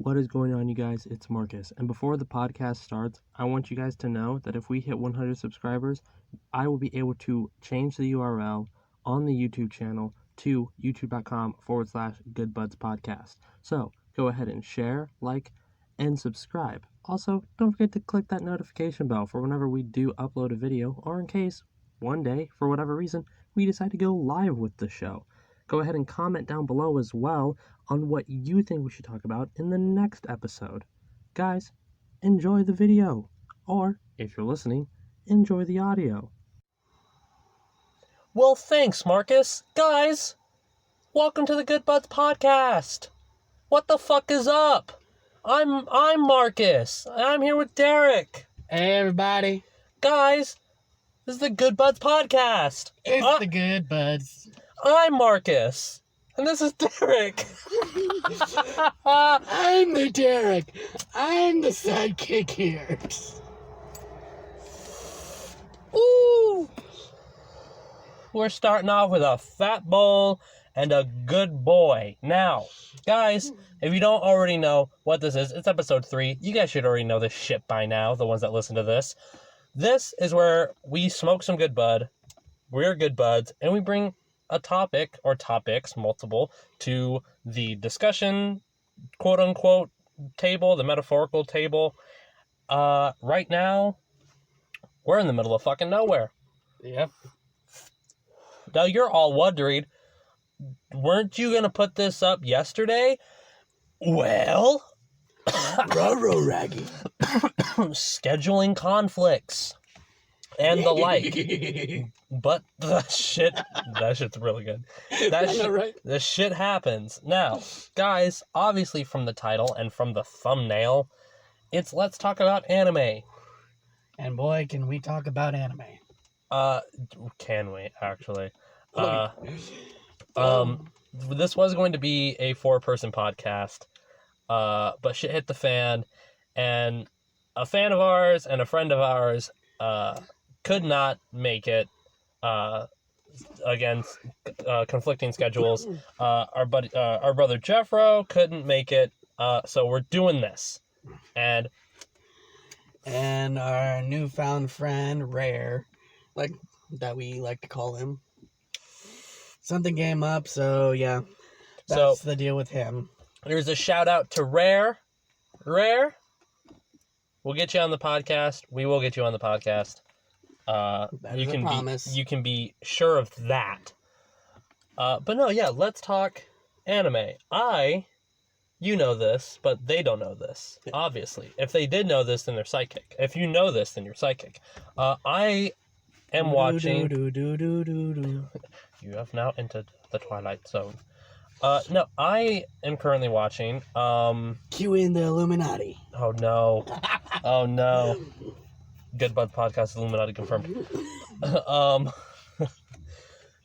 What is going on, you guys? It's Marcus. And before the podcast starts, I want you guys to know that if we hit 100 subscribers, I will be able to change the URL on the YouTube channel to youtube.com/goodbudspodcast. So go ahead and share, like, and subscribe. Also, don't forget to click that notification bell for whenever we do upload a video, or in case one day, for whatever reason, we decide to go live with the show. Go ahead and comment down below as well on what you think we should talk about in the next episode. Guys, enjoy the video. Or, if you're listening, enjoy the audio. Well, thanks, Marcus. Guys, welcome to the Good Buds Podcast. What the fuck is up? I'm Marcus. I'm here with Derrick. Hey, everybody. Guys, this is the Good Buds Podcast. It's the Good Buds. I'm Marcus. And this is Derrick. I'm the Derrick. I'm the sidekick here. Ooh. We're starting off with a fat bowl and a good boy. Now, guys, if you don't already know what this is, it's episode 3. You guys should already know this shit by now, the ones that listen to this. This is where we smoke some good bud, we're good buds, and we bring a topic, or topics, multiple, to the discussion, quote-unquote, table, the metaphorical table. Right now, we're in the middle of fucking nowhere. Yep. Now, you're all wondering, weren't you going to put this up yesterday? Well... Ruh-roh, Raggy. Scheduling conflicts. And the like. But that shit's really good. The shit happens. Now, guys, obviously from the title and from the thumbnail, it's let's talk about anime. And boy, can we talk about anime. Can we, actually? This was going to be a 4-person podcast, but shit hit the fan, and a fan of ours and a friend of ours, could not make it, against conflicting schedules. Our brother Jeffro couldn't make it, so we're doing this. And our newfound friend, Rare, like that we like to call him, something came up, so yeah, that's the deal with him. There's a shout out to Rare. Rare, we'll get you on the podcast. We will get you on the podcast. You can promise. You can be sure of that. But no, yeah, let's talk anime. You know this, but they don't know this, obviously. If they did know this, then they're psychic. If you know this, then you're psychic. I am watching... You have now entered the Twilight Zone. No, I am currently watching... Cue in the Illuminati. Oh, no. Oh, no. Good Bud Podcast, Illuminati confirmed.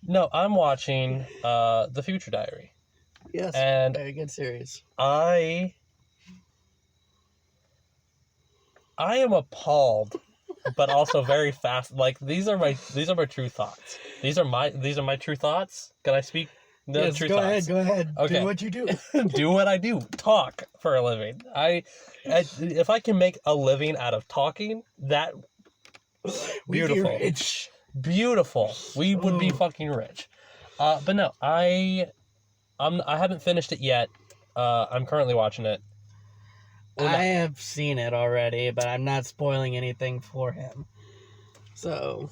No, I'm watching The Future Diary. Yes, and very good series. I am appalled, but also very fast. Like these are my true thoughts. These are my true thoughts. Can I speak? Yes, true go thoughts? ahead. Go ahead. Okay. Do what you do. Do what I do. Talk for a living. If I can make a living out of talking, that beautiful. We'd be rich. Beautiful. We would be fucking rich. But no, I haven't finished it yet. I'm currently watching it. I have seen it already, but I'm not spoiling anything for him. So,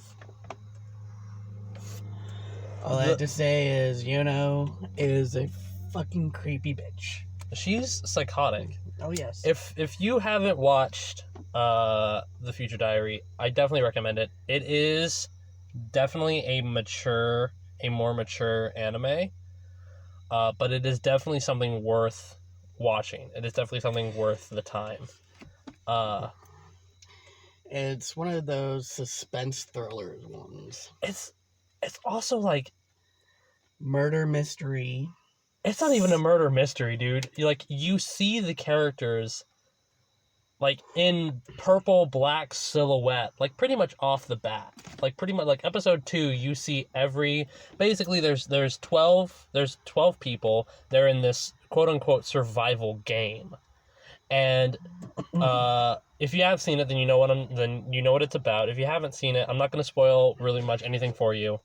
all I have to say is, Yuno is a fucking creepy bitch. She's psychotic. Oh, yes. If you haven't watched The Future Diary, I definitely recommend it. It is definitely a more mature anime. But it is definitely something worth watching. It is definitely something worth the time. It's one of those suspense thrillers ones. It's also like murder mystery. It's not even a murder mystery, dude. You see the characters like in purple black silhouette, like pretty much off the bat. Like pretty much like episode 2, you see basically there's 12 people. They're in this quote unquote survival game. And if you have seen it, then you know what it's about. If you haven't seen it, I'm not going to spoil really much anything for you.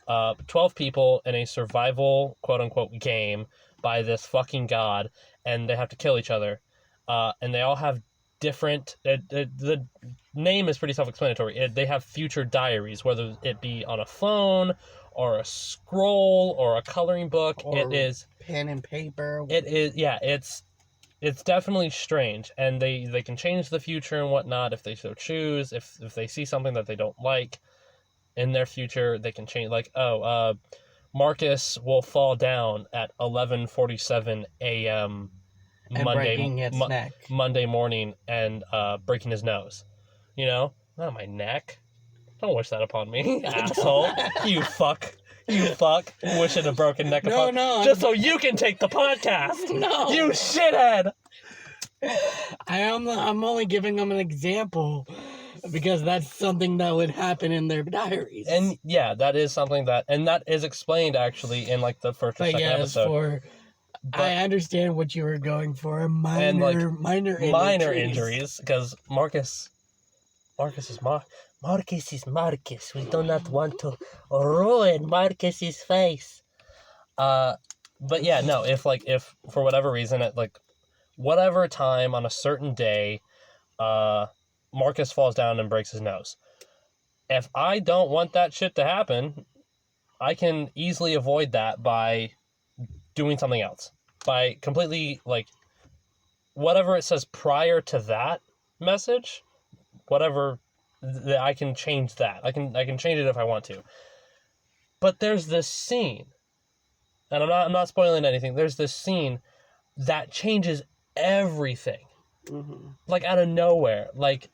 12 people in a survival quote-unquote game by this fucking god, and they have to kill each other. And they all have different... the name is pretty self-explanatory. They have future diaries, whether it be on a phone, or a scroll, or a coloring book. Or it is... pen and paper. It is... Yeah, it's definitely strange, and they can change the future and whatnot if they so choose. If they see something that they don't like in their future, they can change. Like, Marcus will fall down at 11:47 a.m. Monday morning and breaking his nose. You know, not my neck. Don't wish that upon me, asshole. You fuck. Wishing a broken neck upon just so you can take the podcast. No, you shithead. I'm only giving them an example because that's something that would happen in their diaries. And yeah, that is something that is explained actually in like the first or second episode. I understand what you were going for. Minor injuries because Marcus is Marcus. We do not want to ruin Marcus's face. But yeah, no. If for whatever reason at like whatever time on a certain day, Marcus falls down and breaks his nose. If I don't want that shit to happen, I can easily avoid that by doing something else. By completely whatever it says prior to that message, whatever. I can change that. I can change it if I want to. But there's this scene, and I'm not spoiling anything. There's this scene that changes everything, like out of nowhere. Like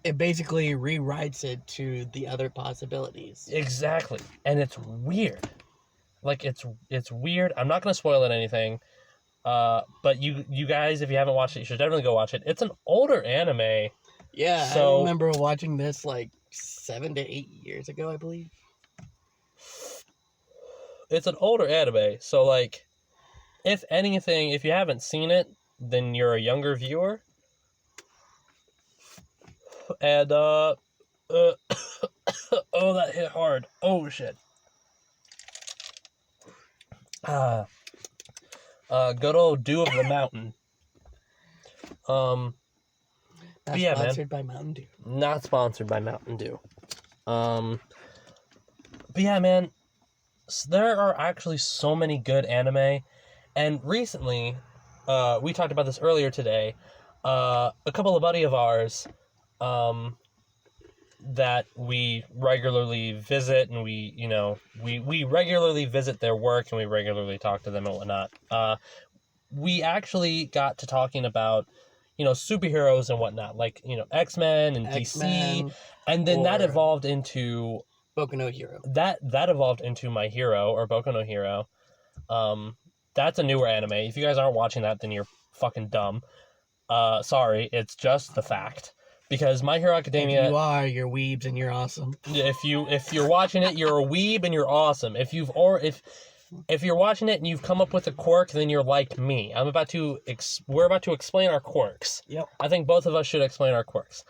it basically rewrites it to the other possibilities. Exactly, and it's weird. Like it's weird. I'm not gonna spoil it anything. But you guys, if you haven't watched it, you should definitely go watch it. It's an older anime. Yeah, so, I remember watching this 7 to 8 years ago, I believe. It's an older anime, so if anything, if you haven't seen it, then you're a younger viewer. And oh, that hit hard. Oh shit. Good old Dew of the Mountain. Not sponsored by Mountain Dew. Not sponsored by Mountain Dew. But yeah, man, there are actually so many good anime, and recently, we talked about this earlier today. A couple of buddy of ours, that we regularly visit, and we regularly visit their work, and we regularly talk to them and whatnot. We actually got to talking about superheroes and whatnot, X-Men and DC, and then that evolved into Boku no Hero. That evolved into My Hero, or Boku no Hero. That's a newer anime. If you guys aren't watching that, then you're fucking dumb. Sorry, it's just the fact. Because My Hero Academia... If you're weebs and you're awesome. If you're watching it, you're a weeb and you're awesome. If you're watching it and you've come up with a quirk, then you're like me. We're about to explain our quirks. Yep. I think both of us should explain our quirks.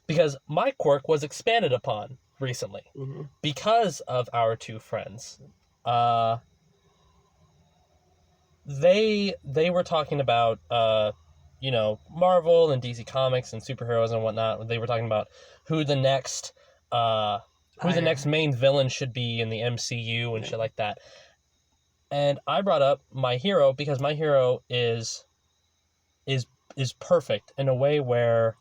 Because my quirk was expanded upon recently. Mm-hmm. Because of our two friends. They were talking about Marvel and DC Comics and superheroes and whatnot. They were talking about who the next main villain should be in the MCU and shit like that. And I brought up My Hero because My Hero is perfect in a way where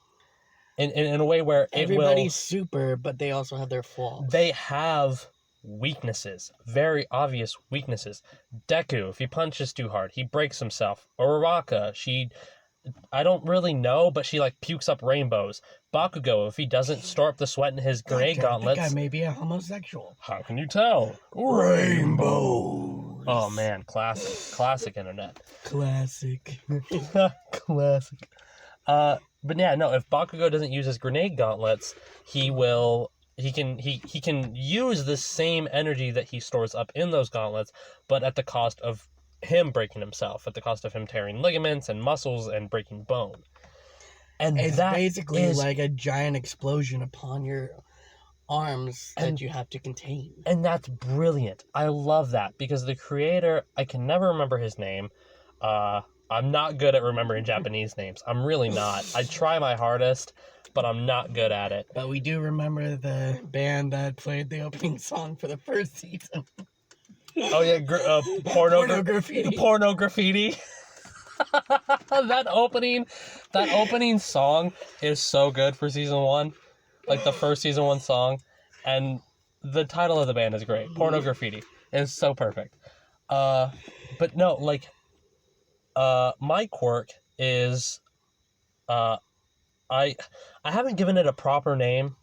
everybody's super, but they also have their flaws. They have weaknesses, very obvious weaknesses. Deku, if he punches too hard, he breaks himself. Uraraka, I don't really know, but she pukes up rainbows. Bakugo, if he doesn't store up the sweat in his grenade gauntlets... That guy may be a homosexual. How can you tell? Rainbows. Oh man, classic internet. Classic. Classic. But yeah, no, if Bakugo doesn't use his grenade gauntlets, he can use the same energy that he stores up in those gauntlets, but at the cost of him breaking himself at the cost of him tearing ligaments and muscles and breaking bone. And It's that basically is, like a giant explosion upon your arms that you have to contain. and that's brilliant. I love that because the creator, I can never remember his name. I'm not good at remembering Japanese names. I'm really not. I try my hardest, but I'm not good at it. But we do remember the band that played the opening song for the first season. Oh yeah, Porno graffiti. Porno graffiti. that opening song is so good for season 1, like the first season 1 song, and the title of the band is great. Porno graffiti is so perfect. But no, like, my quirk is, I haven't given it a proper name.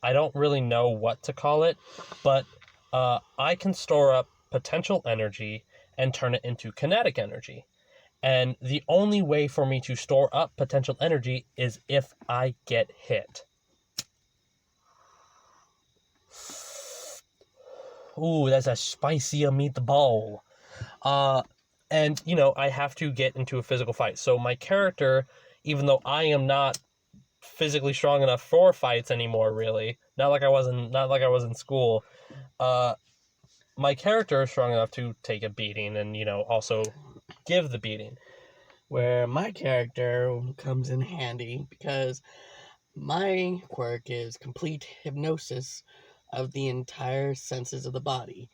I don't really know what to call it, but I can store up potential energy and turn it into kinetic energy. And the only way for me to store up potential energy is if I get hit. Ooh, that's a spicy meatball. And, you know, I have to get into a physical fight. So my character, even though I am not physically strong enough for fights anymore, really, not like I was in school, my character is strong enough to take a beating and, you know, also give the beating. Where my character comes in handy because my quirk is complete hypnosis of the entire senses of the body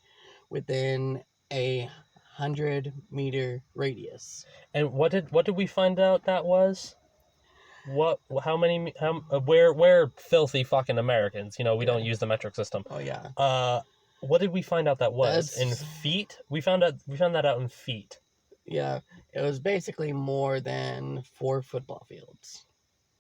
within a 100-meter radius. And what did we find out that was? We're filthy fucking Americans, you know, we don't use the metric system. Oh yeah. What did we find out that was? In feet? We found that out in feet. Yeah, it was basically more than 4 football fields.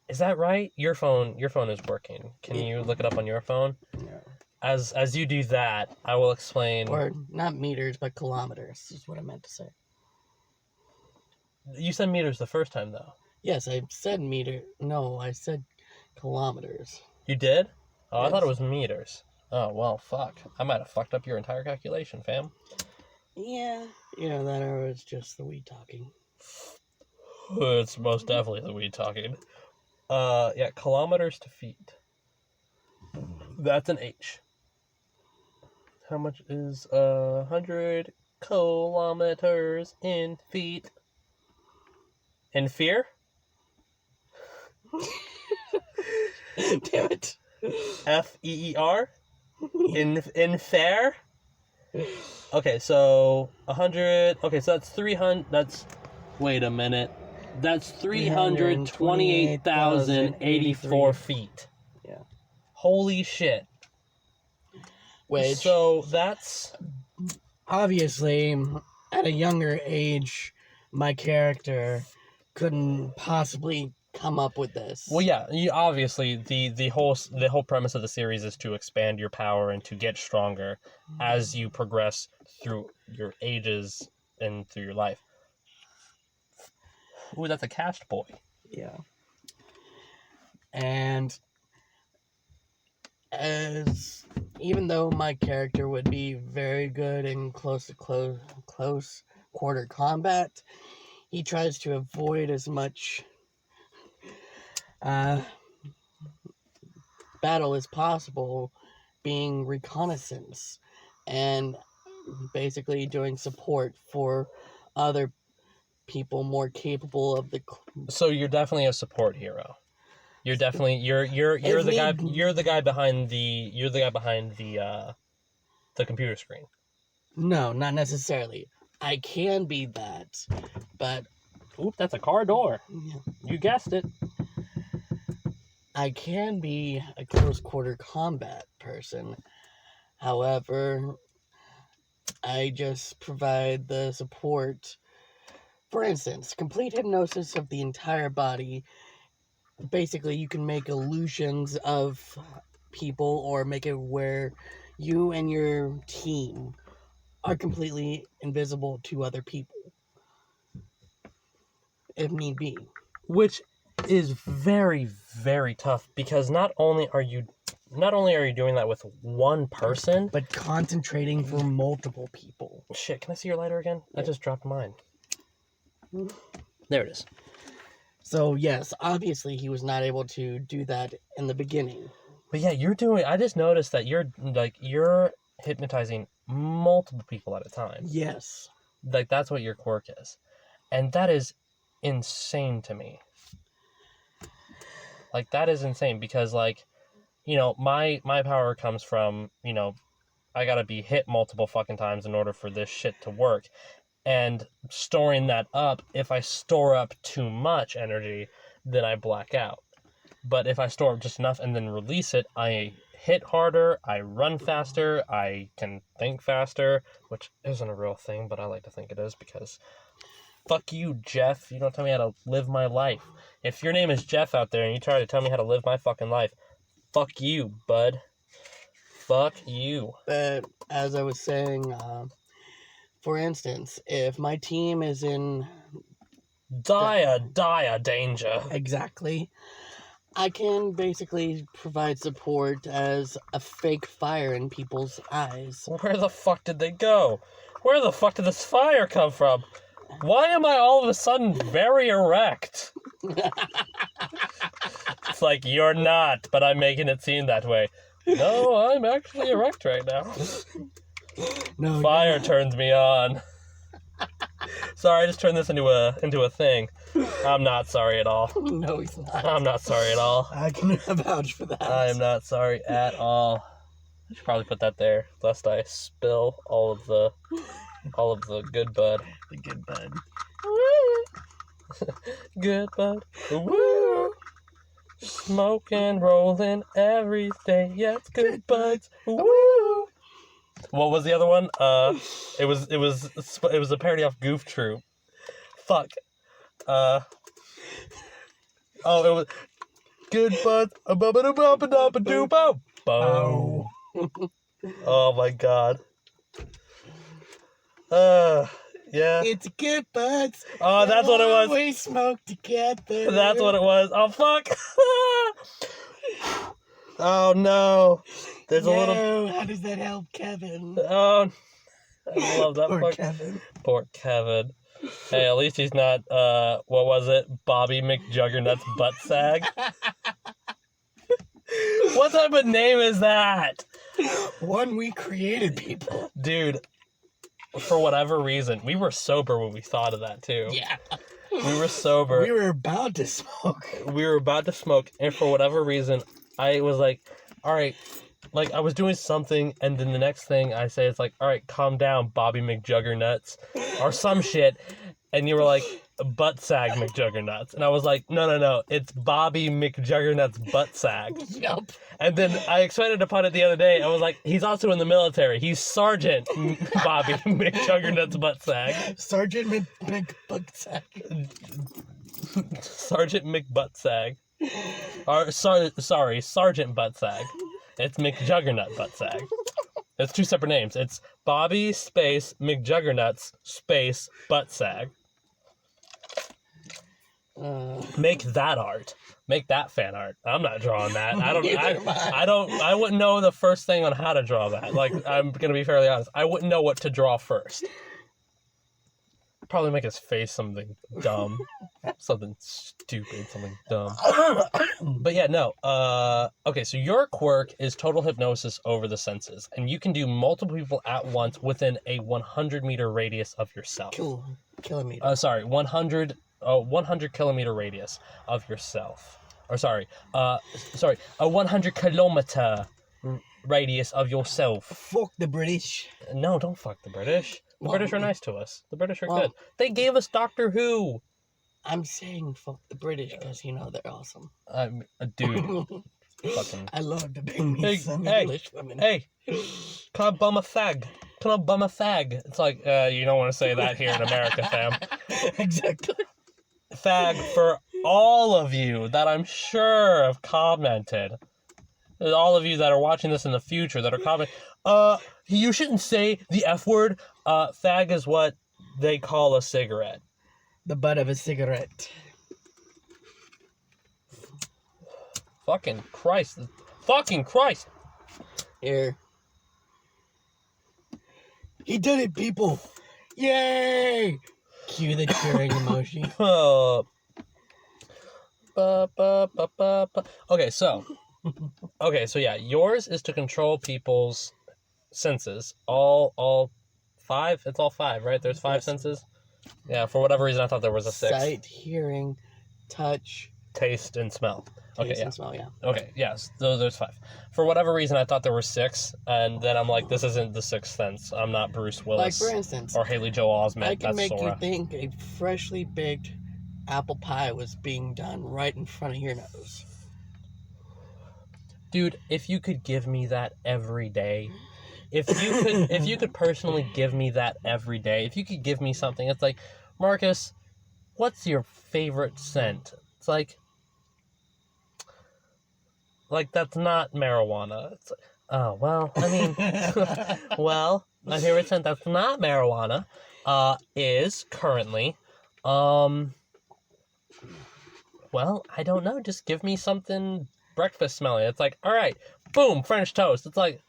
Is that right? Your phone is working. Can you look it up on your phone? Yeah. As you do that, I will explain. Or not meters, but kilometers is what I meant to say. You said meters the first time, though. Yes, I said meter. No, I said kilometers. You did? Oh, Yes. I thought it was meters. Oh, well, fuck. I might have fucked up your entire calculation, fam. Yeah. Yeah, that was just the weed talking. It's most definitely the weed talking. Yeah, kilometers to feet. That's an H. How much is 100 kilometers in feet? In fear? Damn it. F-E-E-R? In fair? Okay, so 100... Okay, so that's 300... That's... Wait a minute. That's 328,084 feet. Yeah. Holy shit. Which, so that's... obviously, at a younger age, my character couldn't possibly come up with this. Well, yeah, obviously, the whole premise of the series is to expand your power and to get stronger as you progress through your ages and through your life. Ooh, that's a cast boy. Yeah. And even though my character would be very good in close quarter combat, he tries to avoid as much battle as possible, being reconnaissance and basically doing support for other people more capable of the. So you're definitely a support hero. You're definitely you're the guy behind the computer screen. No, not necessarily. I can be that, but oop, that's a car door. yeah. You guessed it. I can be a close quarter combat person. However, I just provide the support. For instance, complete hypnosis of the entire body. Basically, you can make illusions of people or make it where you and your team are completely invisible to other people, if need be. Which is very, very tough because not only are you not only are you doing that with one person, but concentrating for multiple people. Shit, can I see your lighter again? I just dropped mine. There it is. So, yes, obviously he was not able to do that in the beginning. But yeah, I just noticed that you're hypnotizing multiple people at a time. Yes. Like, that's what your quirk is. And that is insane to me. Like, that is insane because, like, you know, my power comes from, you know, I gotta be hit multiple fucking times in order for this shit to work. And storing that up, if I store up too much energy, then I black out. But if I store up just enough and then release it, I hit harder, I run faster, I can think faster, which isn't a real thing, but I like to think it is because fuck you, Jeff. You don't tell me how to live my life. If your name is Jeff out there and you try to tell me how to live my fucking life, fuck you, bud. Fuck you. But as I was saying, for instance, if my team is in dire danger. Exactly. I can basically provide support as a fake fire in people's eyes. Where the fuck did they go? Where the fuck did this fire come from? Why am I all of a sudden very erect? It's like, you're not, but I'm making it seem that way. No, I'm actually erect right now. No, Fire turns me on. Sorry, I just turned this into a thing. I'm not sorry at all. No, he's not. I'm not sorry at all. I can vouch for that. I am not sorry at all. I should probably put that there, lest I spill all of the good bud. The good bud. Good bud. Woo! Smoking, rolling every day. Yeah, it's good buds. Woo! What was the other one? It was a parody off Goof Troop. Fuck. It was good buds. Boom. Oh my god. Yeah. It's good buds. Oh, that's what it was. We smoke together. That's what it was. Oh, fuck. Oh, no. There's a little... How does that help Kevin? Oh, I love that. Poor Kevin. Poor Kevin. Hey, at least he's not, what was it? Bobby McJuggernut's butt sag? What type of name is that? One we created, people. Dude, for whatever reason, we were sober when we thought of that, too. Yeah. We were sober. We were about to smoke. And for whatever reason, I was like, all right, like, I was doing something, and then the next thing I say is like, all right, calm down, Bobby McJuggernuts, or some shit, and you were like, butt sag McJuggernuts, and I was like, no, it's Bobby McJuggernuts butt sag. Yep. And then I expanded upon it the other day. I was like, he's also in the military. He's Sergeant Bobby McJuggernuts butt sag. Sergeant McButtsag. Sergeant McButtsag. Or, sorry, Sergeant Buttsag. It's McJuggerNut Buttsag. It's two separate names. It's Bobby space McJuggernuts space Buttsag. Make that art. Make that fan art. I'm not drawing that. I wouldn't know the first thing on how to draw that. Like, I'm gonna be fairly honest. I wouldn't know what to draw first. Probably make his face something dumb. Something stupid, something dumb. But yeah, no. Okay, so your quirk is total hypnosis over the senses. And you can do multiple people at once within a 100-meter radius of yourself. Kilometer. 100 kilometer radius of yourself. Or a 100 kilometer radius of yourself. Fuck the British. No, don't fuck the British. The British are nice to us. The British are good. They gave us Doctor Who. I'm saying fuck the British because, you know, they're awesome. Dude. Fucking. I love to bring me some English women. Hey, can I bum a fag? Can I bum a fag? It's like, you don't want to say that here in America, fam. Exactly. Fag for all of you that I'm sure have commented. All of you that are watching this in the future that are commenting. You shouldn't say the F word. Fag is what they call a cigarette. The butt of a cigarette. Fucking Christ. fucking Christ. Here. He did it, people! Yay! Cue the cheering emoji. Okay, so yeah, yours is to control people's senses. All five? It's all five, right? There's five Yes. senses? Yeah, for whatever reason I thought there was a sixth. Sight, hearing, touch, Taste, and smell. Okay, taste, yeah. and smell, yeah. Okay, yes, there's five. For whatever reason I thought there were six, and then I'm like, this isn't the sixth sense. I'm not Bruce Willis. Like, for instance, or Haley Joel Osment. I can That's make Sora. you think a freshly baked apple pie was being done right in front of your nose. Dude, if you could give me that every day, if you could personally give me that every day, if you could give me something, it's like, Marcus, what's your favorite scent? It's like that's not marijuana. It's like, oh well, I mean, well, my favorite scent that's not marijuana, is currently, well, I don't know. Just give me something breakfast smelling. It's like, all right, boom, French toast. It's like,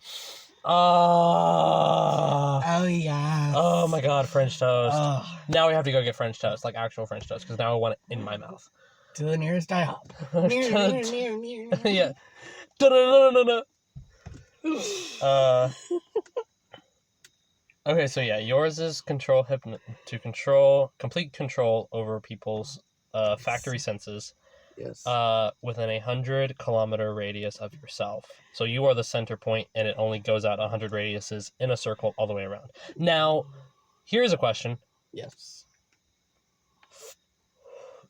Oh, yeah. oh my God, French toast. Oh, Now we have to go get French toast, like actual French toast, because now I want it in my mouth. to the nearest IHOP. Yeah. Da-da-da-da-da-da. Okay, so yeah, yours is to control complete control over people's factory senses Yes. within 100-kilometer radius of yourself. So you are the center point, and it only goes out 100 radiuses in a circle all the way around. Now, here's a question: Yes.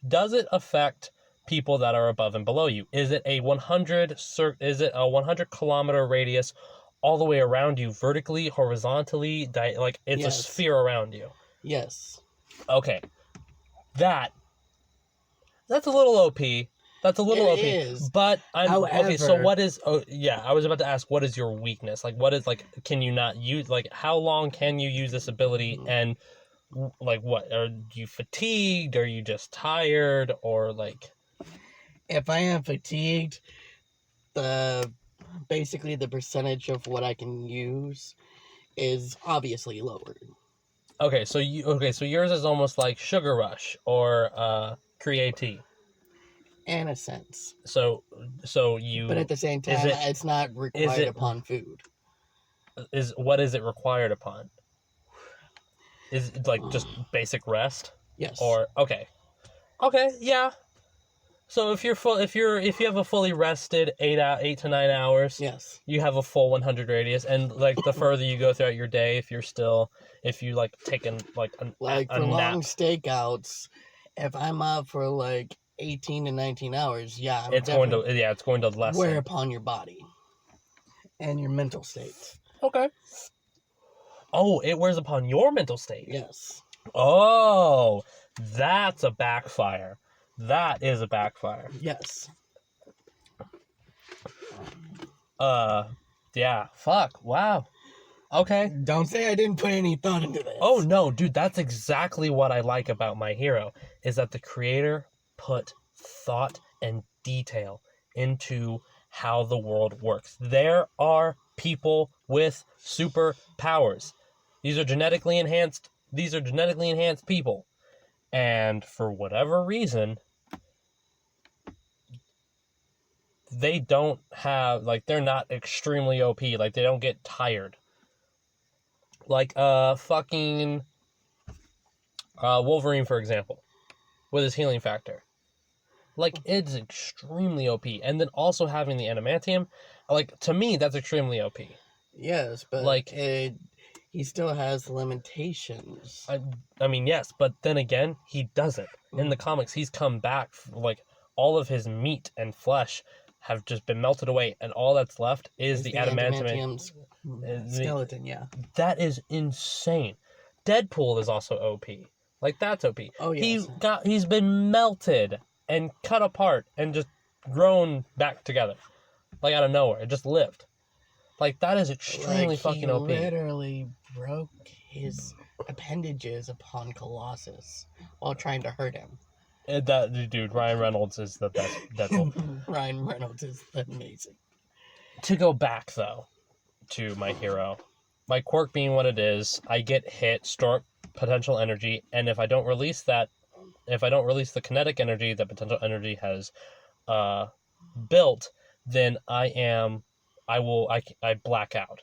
does it affect people that are above and below you? Is it a 100-kilometer radius all the way around you, vertically, horizontally, like it's Yes. a sphere around you? Yes. Okay, that's a little OP. That's a little OP. Is. But I'm okay. So However- what is? Oh yeah, I was about to ask. What is your weakness? Like, what is like? Can you not use? Like, how long can you use this ability? And like, what are you fatigued? Are you just tired? Or like? If I am fatigued, basically the percentage of what I can use is obviously lowered. Okay, so yours is almost like Sugar Rush or Create. In a sense. So you. But at the same time, it's not required upon food. What is it required upon? Is it like just basic rest? Yes. Or okay, yeah. So if you have a fully rested 8 to 9 hours, yes, you have a full 100 radius, and like the further you go throughout your day, if you like taking like a for nap. long stakeouts, if I'm up for like 18 to 19 hours, yeah, it's going to lessen. wear upon your body and your mental state. Okay. Oh, it wears upon your mental state. Yes. Oh, that's a backfire. That is a backfire. Yes. Yeah. Fuck. Wow. Okay. Don't say I didn't put any thought into this. Oh no, dude, that's exactly what I like about My Hero, is that the creator put thought and detail into how the world works. There are people with superpowers. These are genetically enhanced people. And for whatever reason, they don't have, like, they're not extremely OP. Like, they don't get tired. Like, fucking Wolverine, for example, with his healing factor. Like, it's extremely OP. And then also having the adamantium, like, to me, that's extremely OP. Yes, but like, he still has limitations. I mean, yes, but then again, he doesn't. In the comics, he's come back, like, all of his meat and flesh have just been melted away, and all that's left is the adamantium skeleton, yeah. That is insane. Deadpool is also OP. Like, that's OP. Oh, yes. He's been melted and cut apart and just grown back together. Like, out of nowhere. It just lived. Like, that is extremely fucking OP. He literally broke his appendages upon Colossus while trying to hurt him. Dude, Ryan Reynolds is the best Deadpool. Ryan Reynolds is amazing. To go back, though, to my hero, my quirk being what it is, I get hit, store potential energy, and if I don't release the kinetic energy that potential energy has built, then I black out.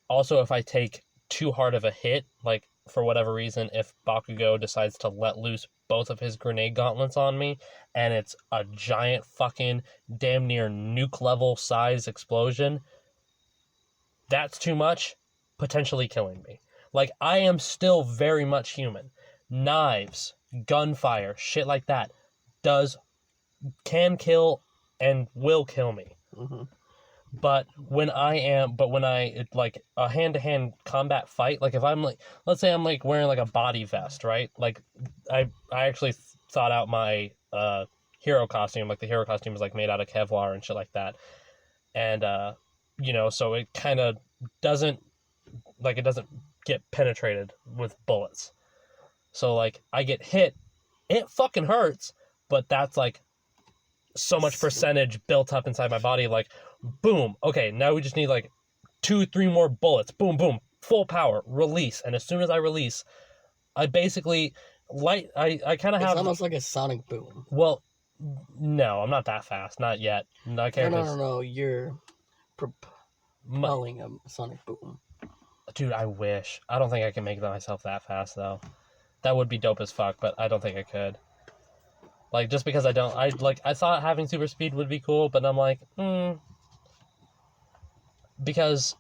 Also, if I take too hard of a hit, like for whatever reason, if Bakugo decides to let loose both of his grenade gauntlets on me, and it's a giant fucking damn near nuke level size explosion, that's too much, potentially killing me. Like, I am still very much human. Knives, gunfire, shit like that can kill and will kill me. Mm-hmm. But when like a hand-to-hand combat fight, like if I'm like, let's say I'm like wearing like a body vest, right? Like I actually thought out my hero costume. Like the hero costume is like made out of Kevlar and shit like that. And so it kind of doesn't get penetrated with bullets. So like I get hit, it fucking hurts, but that's like so much percentage built up inside my body, like boom, okay, now we just need like 2-3 more bullets, boom boom, full power, release. And as soon as I release, I basically I kind of have, it's almost like a sonic boom. Well, no, I'm not that fast, not yet. No, you're propelling a sonic boom. Dude, I wish. I don't think I can make myself that fast though. That would be dope as fuck, but I don't think I could. Like, just because I thought having super speed would be cool, but I'm like, because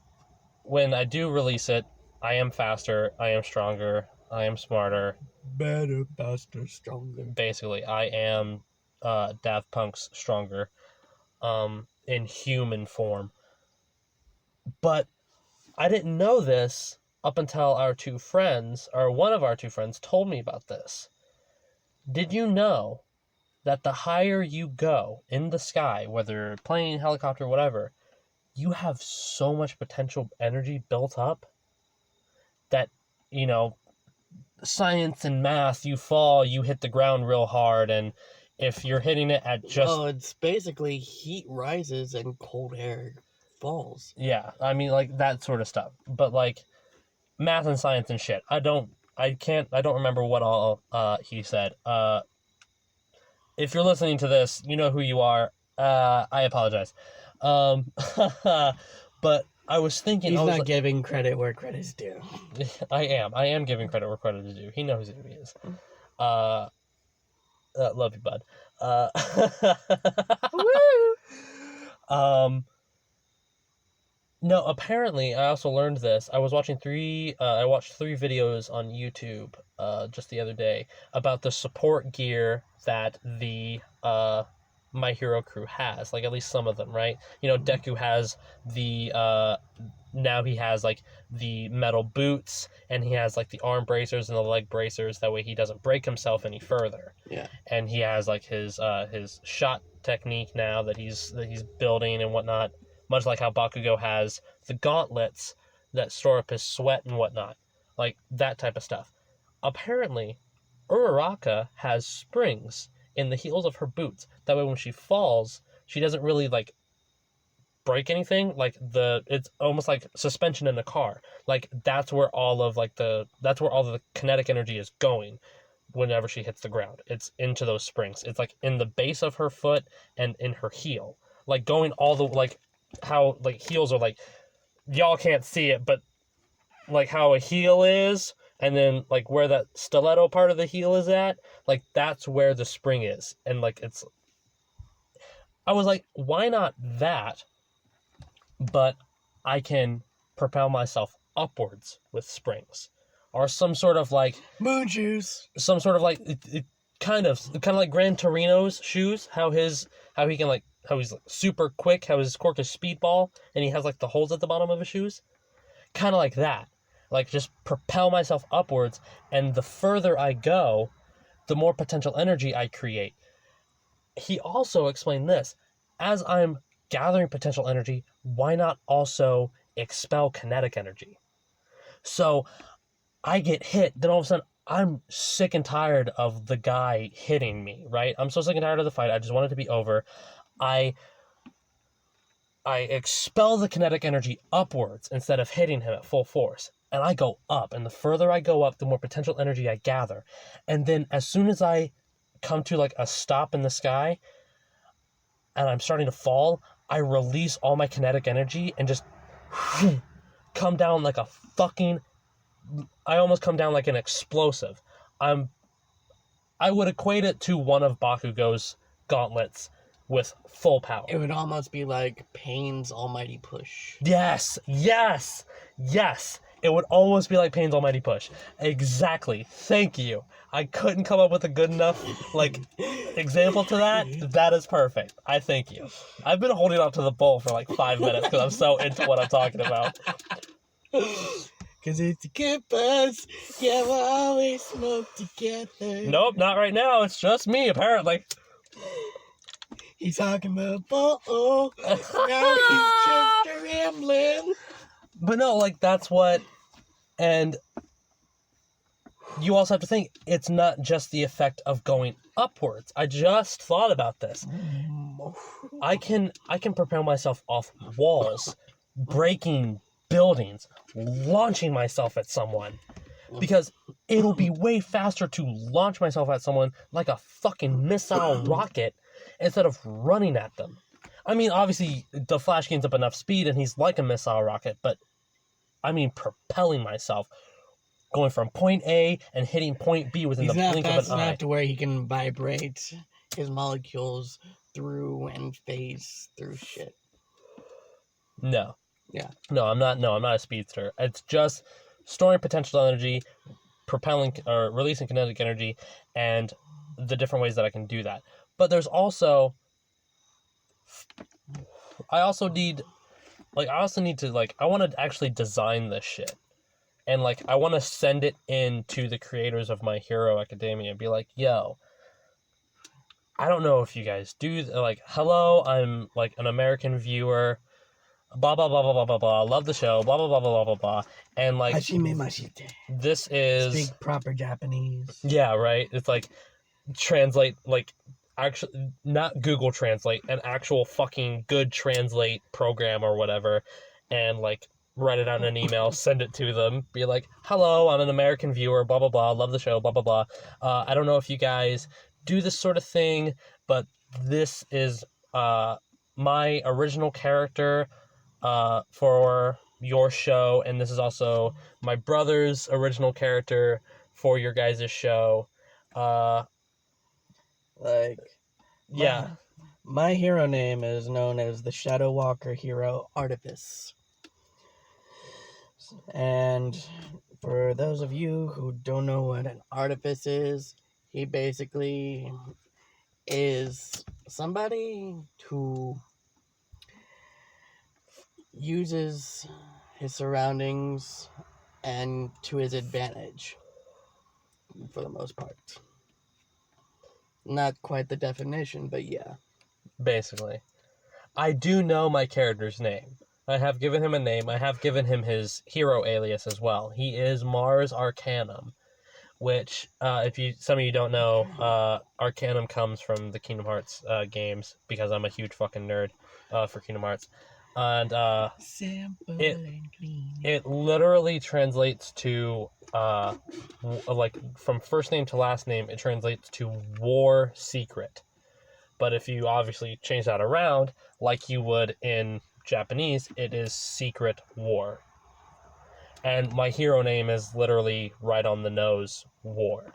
when I do release it, I am faster, I am stronger, I am smarter. Better, faster, stronger. Basically, I am Daft Punk's stronger, in human form. But I didn't know this up until one of our two friends told me about this. Did you know that the higher you go in the sky, whether plane, helicopter, whatever, you have so much potential energy built up that, science and math, you fall, you hit the ground real hard, and if you're hitting it at just... Oh, it's basically heat rises and cold air falls. Yeah, I mean, like, that sort of stuff. But, like, math and science and shit, I don't remember what all he said. If you're listening to this, you know who you are. I apologize. But I was thinking... He's not giving credit where credit's due. I am giving credit where credit is due. He knows who he is. Love you, bud. Woo! No, apparently, I also learned this. I watched 3 videos on YouTube just the other day about the support gear that the My Hero crew has. Like, at least some of them, right? Deku has the... now he has, like, the metal boots, and he has, like, the arm bracers and the leg bracers. That way he doesn't break himself any further. Yeah. And he has, like, his shot technique now that he's building and whatnot. Much like how Bakugo has the gauntlets that store up his sweat and whatnot. Like, that type of stuff. Apparently, Uraraka has springs in the heels of her boots. That way when she falls, she doesn't really, like, break anything. Like, it's almost like suspension in a car. Like, that's where all of the kinetic energy is going whenever she hits the ground. It's into those springs. It's, like, in the base of her foot and in her heel. Like, going all the, like... how, like, heels are, like, y'all can't see it, but, like, how a heel is, and then, like, where that stiletto part of the heel is at, like, that's where the spring is, and, like, I was like, why not that, but I can propel myself upwards with springs, or some sort of, like... moon shoes! Some sort of, like, kind of like Gran Torino's shoes, how he's like super quick, how his quirk is speedball, and he has like the holes at the bottom of his shoes. Kind of like that. Like, just propel myself upwards, and the further I go, the more potential energy I create. He also explained this. As I'm gathering potential energy, why not also expel kinetic energy? So I get hit, then all of a sudden I'm sick and tired of the guy hitting me, right? I'm so sick and tired of the fight. I just want it to be over. I I expel the kinetic energy upwards instead of hitting him at full force. And I go up. And the further I go up, the more potential energy I gather. And then as soon as I come to like a stop in the sky and I'm starting to fall, I release all my kinetic energy and just come down like a fucking... I almost come down like an explosive. I would equate it to one of Bakugo's gauntlets with full power. It would almost be like Pain's almighty push. Yes, yes, yes. It would almost be like Pain's almighty push. Exactly. Thank you. I couldn't come up with a good enough example to that. That is perfect. I thank you. I've been holding on to the bowl for like 5 minutes because I'm so into what I'm talking about. Cause it's a good buzz. Yeah, we'll always smoke together. Nope, not right now. It's just me, apparently. He's talking about now he's just rambling. But no, like, that's what... And you also have to think, it's not just the effect of going upwards. I just thought about this. I can propel myself off walls, breaking buildings, launching myself at someone. Because it'll be way faster to launch myself at someone like a fucking missile rocket instead of running at them. I mean, obviously, the Flash gains up enough speed and he's like a missile rocket, but I mean propelling myself, going from point A and hitting point B within the blink of an eye. He's not fast enough to where he can vibrate his molecules through and phase through shit. No. Yeah. No, I'm not a speedster. It's just storing potential energy, propelling or releasing kinetic energy, and the different ways that I can do that. But there's also... I also need to, I want to actually design this shit. And, I want to send it in to the creators of My Hero Academia and be like, yo, I don't know if you guys do, hello, I'm, an American viewer, blah, blah, blah, blah, blah, blah, blah, love the show, blah, blah, blah, blah, blah, blah, blah, and, Hashime Mashite. This is... Speak proper Japanese. Yeah, right? It's, translate, actually, not Google Translate, an actual fucking good translate program or whatever, and, write it out in an email, send it to them, be like, hello, I'm an American viewer, blah, blah, blah, love the show, blah, blah, blah. I don't know if you guys do this sort of thing, but this is my original character for your show, and this is also my brother's original character for your guys' show. Yeah. My hero name is known as the Shadow Walker Hero Artifice. And for those of you who don't know what an artifice is, he basically is somebody who uses his surroundings and to his advantage, for the most part. Not quite the definition, but yeah. Basically. I do know my character's name. I have given him a name. I have given him his hero alias as well. He is Mars Arcanum, which, some of you don't know, Arcanum comes from the Kingdom Hearts games, because I'm a huge fucking nerd for Kingdom Hearts. And it literally translates to, from first name to last name, it translates to War Secret. But if you obviously change that around, like you would in Japanese, it is Secret War. And my hero name is literally right on the nose, War.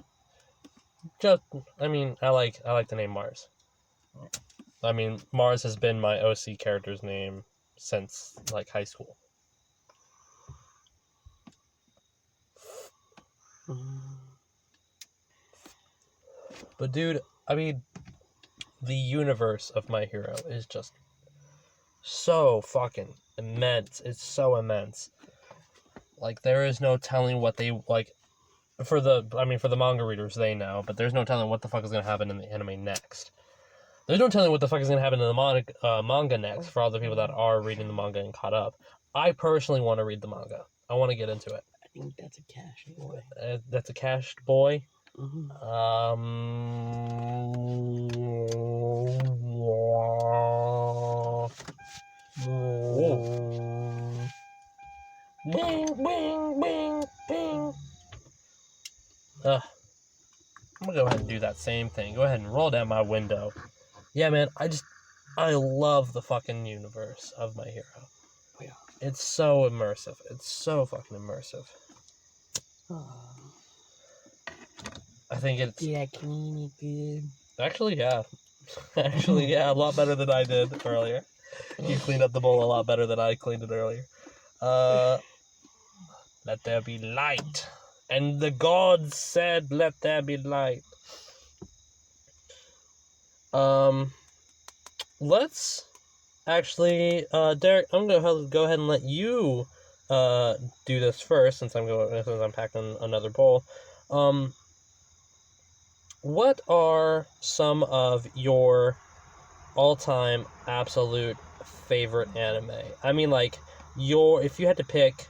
I like the name Mars. I mean, Mars has been my OC character's name since, high school. But dude, the universe of My Hero is just so fucking immense. It's so immense. There is no telling what they, for the manga readers, they know, but there's no telling what the fuck is going to happen in the anime next. There's no telling what the fuck is going to happen in the manga next for all the people that are reading the manga and caught up. I personally want to read the manga. I want to get into it. I think that's a cached boy. That's a cached boy? Mm-hmm. Bing, bing, bing, bing. I'm gonna go ahead and do that same thing. Go ahead and roll down my window. Yeah, man, I love the fucking universe of My Hero. Yeah. It's so immersive. It's so fucking immersive. I think it's... Did I clean it good? Actually, yeah. Actually, yeah, a lot better than I did earlier. You cleaned up the bowl a lot better than I cleaned it earlier. Let there be light. And the gods said, let there be light. Let's actually, Derrick, I'm gonna go ahead and let you do this first since I'm packing another bowl. What are some of your all-time absolute favorite anime? I mean, like, if you had to pick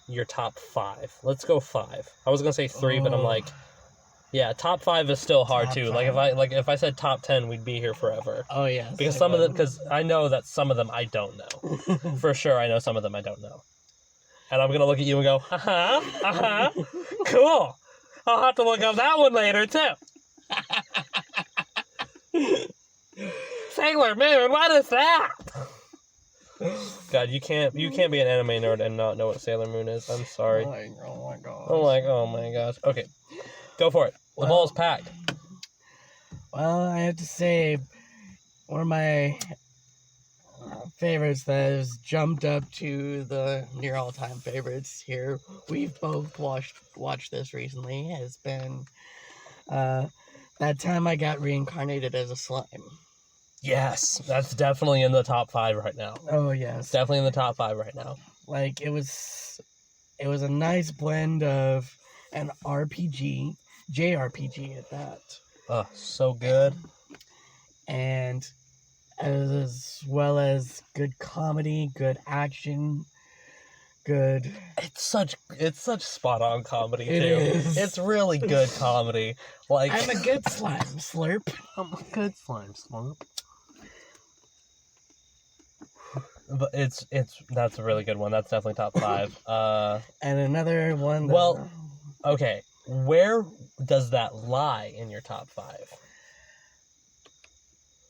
your top 5. Let's go 5. I was gonna say 3, but I'm like, yeah, top 5 is still hard Top too. 5. If I said top 10, we'd be here forever. Oh yeah. Because I know that some of them I don't know. For sure, I know some of them I don't know. And I'm gonna look at you and go, cool. I'll have to look up that one later too. Sailor Moon, what is that? God, you can't be an anime nerd and not know what Sailor Moon is. I'm sorry. Oh my gosh. Oh my gosh. Okay, go for it. The ball's packed. Well, I have to say, one of my favorites that has jumped up to the near all-time favorites here. We've both watched this recently. Has been that time I got reincarnated as a slime. Yes, that's definitely in the top 5 right now. Oh yes, It's definitely in the top 5 right now. like it was a nice blend of an RPG, JRPG at that. Oh, so good. And as well as good comedy, good action, good. It's such spot on comedy too. It is. It's really good comedy. Like, I'm a good slime slurp. I'm a good slime slurp. But that's a really good one. That's definitely top 5. And another one. Well, okay. Where does that lie in your top 5?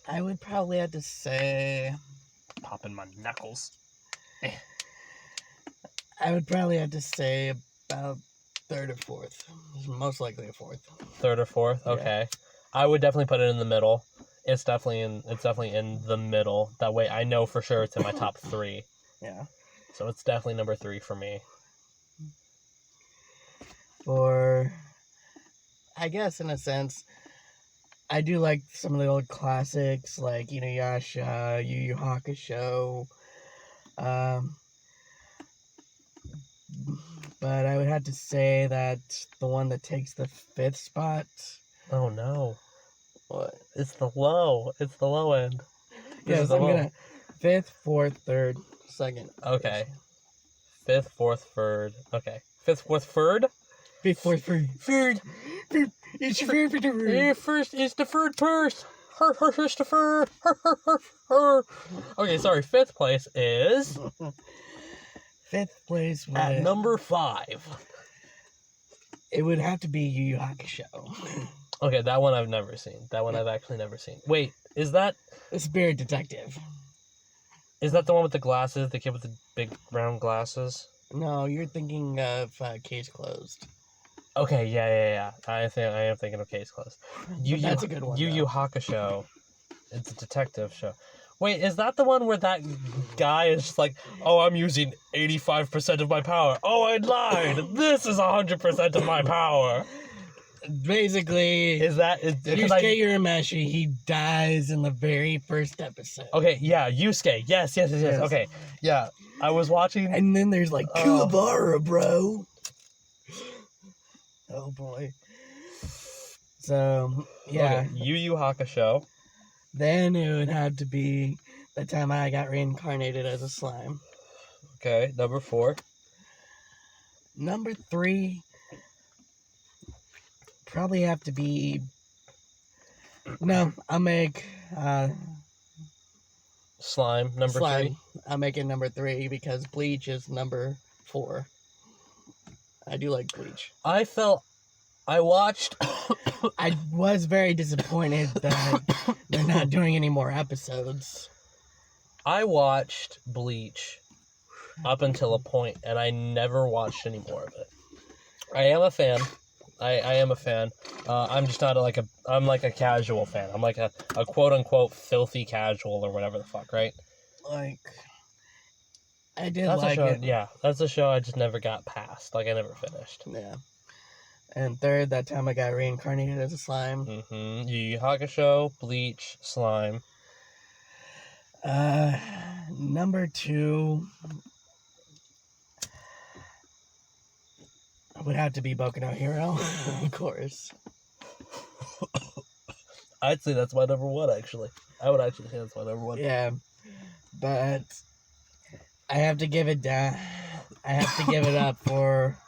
I would probably have to say. Popping my knuckles. I would probably have to say about 3rd or 4th. Most likely a 4th. 3rd or 4th. Okay. Yeah. I would definitely put it in the middle. It's definitely in the middle. That way I know for sure it's in my top 3. Yeah. So it's definitely number 3 for me. Or, I guess in a sense, I do like some of the old classics like Inuyasha, Yu Yu Hakusho. But I would have to say that the one that takes the 5th spot. Oh no. What? It's the low end. Yes, I'm gonna 5th, 4th, 3rd, 2nd. Okay. 5th, 4th, 3rd. Okay. 5th, 4th, 3rd? 5th, 4th, 3rd. 3rd. It's your favorite word. First is the 3rd purse. Christopher. Okay, sorry. 5th place is 5th place at number 5. It would have to be Yu Yu Hakusho. Okay, that one I've never seen. That one I've actually never seen. Wait, is that... The Spirit Detective. Is that the one with the glasses? The kid with the big round glasses? No, you're thinking of Case Closed. Okay, yeah. I am thinking of Case Closed. That's a good one. Yu Yu Hakusho. It's a detective show. Wait, is that the one where that guy is just like, oh, I'm using 85% of my power. Oh, I lied. This is 100% of my power. Basically, Yusuke Urameshi, he dies in the very first episode. Okay, yeah, Yusuke. Yes. Okay, yeah. I was watching... And then there's like, Kuwabara, bro. Oh, boy. So, yeah. Okay, Yu Yu Hakusho. Then it would have to be the time I got reincarnated as a slime. Okay, number 4. Number 3... probably have to be... No, I'll make... Slime, number Slime. 3. I'll make it number 3 because Bleach is number 4. I do like Bleach. I watched... I was very disappointed that they're not doing any more episodes. I watched Bleach up until a point, and I never watched any more of it. I am a fan. I am a fan. I'm just not I'm like a casual fan. I'm like a quote-unquote filthy casual or whatever the fuck, right? Like, I did That's like a show, it. yeah, that's a show I just never got past. Like, I never finished. Yeah. And third, that time I got reincarnated as a slime. Mm-hmm. Yu Yu Hakusho, Bleach, Slime. Number 2 would have to be Boku no Hero, of course. I'd say that's my number 1, actually. I would actually say that's my number 1. Yeah, but I have to give it down. I have to give it up for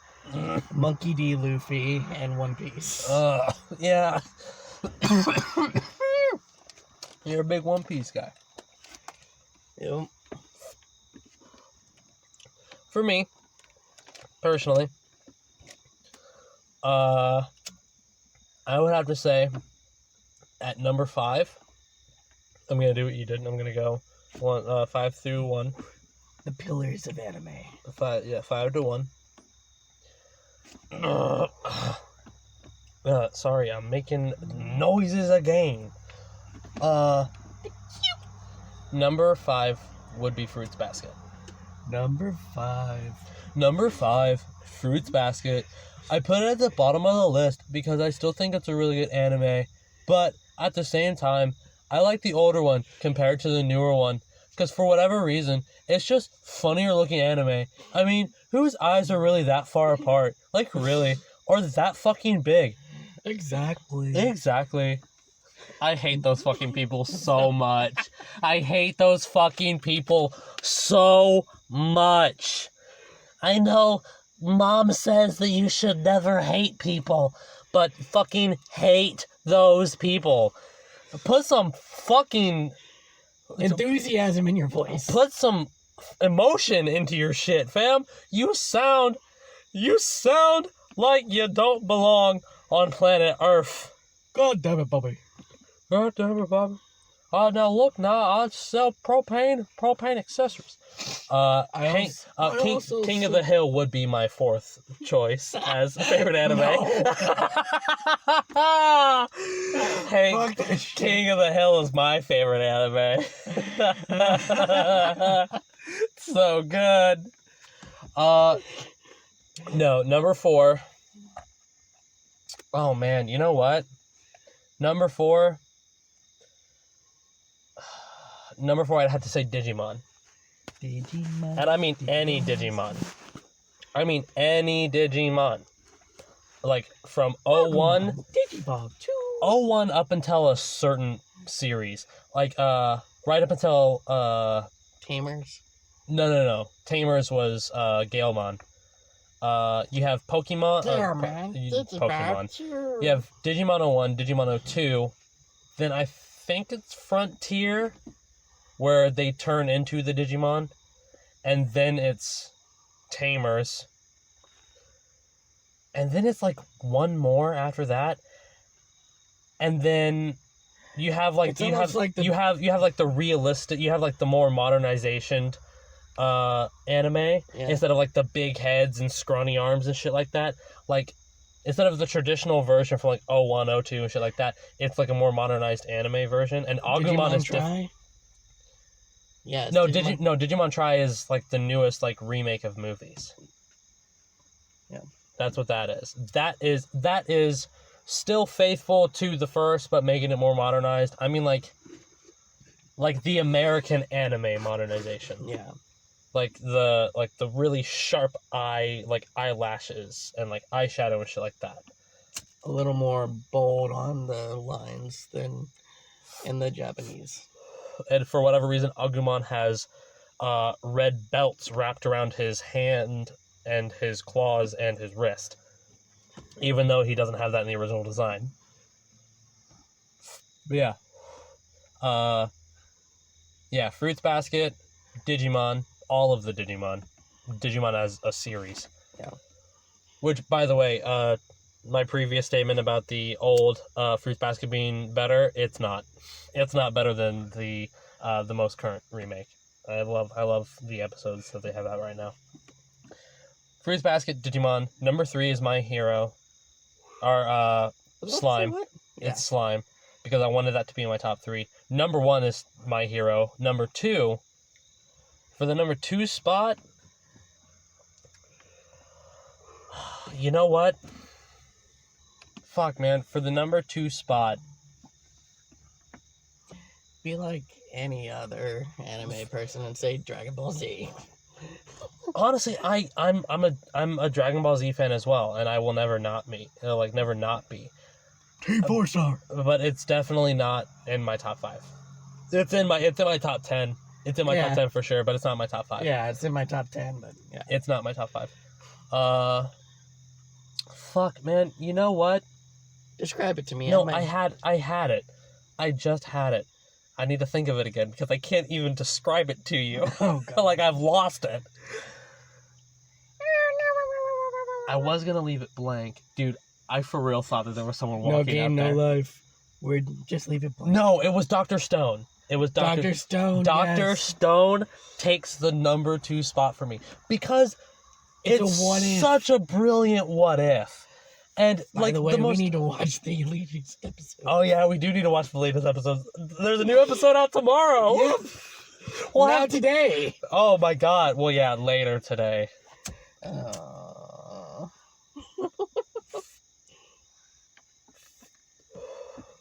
Monkey D. Luffy and One Piece. Yeah. You're a big One Piece guy. Yep. For me, personally, I would have to say at number 5, I'm going to do what you did, and I'm going to go 5 through 1. The pillars of anime. 5 to 1. Sorry, I'm making noises again. Number 5 would be Fruits Basket. Number 5. Number 5, Fruits Basket. I put it at the bottom of the list because I still think it's a really good anime, but at the same time, I like the older one compared to the newer one because for whatever reason, it's just funnier looking anime. I mean, whose eyes are really that far apart? Like, really? Or that fucking big? Exactly. I hate those fucking people so much. I hate those fucking people so much. I know Mom says that you should never hate people, but fucking hate those people. Put some fucking enthusiasm in your voice. Put some emotion into your shit, fam. You sound like you don't belong on planet Earth. God damn it, Bobby. God damn it, Bobby. Now look, I sell propane accessories. King of the Hill would be my 4th choice as favorite anime. King of the Hill is my favorite anime. So good. No, number 4. Oh man, you know what? Number 4, I'd have to say Digimon. And I mean any Digimon. Like, from 01... Digibob 2. 01 up until a certain series. Like, right up until, Tamers? No. Tamers was, Galemon. You have Pokemon... Pokemon. You have Digimon 01, Digimon 02. Then I think it's Frontier, where they turn into the Digimon. And then it's Tamers. And then it's like one more after that. And then you have like you have like the realistic, you have like the more modernization anime, instead of like the big heads and scrawny arms and shit like that. Like, instead of the traditional version from like 01, 02 and shit like that, it's like a more modernized anime version. And Agumon is different. Yes. Digimon Tri is like the newest like remake of movies. Yeah. That's what that is. That is still faithful to the first, but making it more modernized. I mean, like the American anime modernization. Yeah. Like the really sharp eyelashes and like eyeshadow and shit like that. A little more bold on the lines than in the Japanese. And for whatever reason, Agumon has red belts wrapped around his hand and his claws and his wrist, even though he doesn't have that in the original design. But yeah. Yeah, Fruits Basket, Digimon, all of the Digimon. Digimon as a series. Yeah. Which, by the way, my previous statement about the old Fruits Basket being better, it's not. It's not better than the most current remake. I love the episodes that they have out right now. Fruits Basket, Digimon. Number 3 is My Hero. Our Slime. Yeah. It's Slime. Because I wanted that to be in my top 3. Number 1 is My Hero. Number 2, for the number 2 spot, you know what? Fuck, man. For the number 2 spot, Be like any other anime person and say Dragon Ball Z. honestly, I'm a Dragon Ball Z fan as well, and I will never not be. Never not be. Team 4-star. But it's definitely not in my top 5. It's in my top 10. It's in my top 10 for sure, but it's not my top 5. Yeah, it's in my top 10, but yeah. It's not my top 5. Fuck, man. You know what? Describe it to me. No, I had it. I just had it. I need to think of it again because I can't even describe it to you. Oh, God. Like I've lost it. I was gonna leave it blank, dude. I for real thought that there was someone walking No game, out there. no life. We're just leave it blank. No, it was Dr. Stone. It was Dr. Stone. Dr. Yes. Stone takes the number 2 spot for me because it's a what if. such a brilliant what if. And By the way, most... we need to watch the latest episode. Oh yeah, we do need to watch the latest episodes. There's a new episode out tomorrow. Yep. Well, now today. Oh my god. Well, yeah, later today.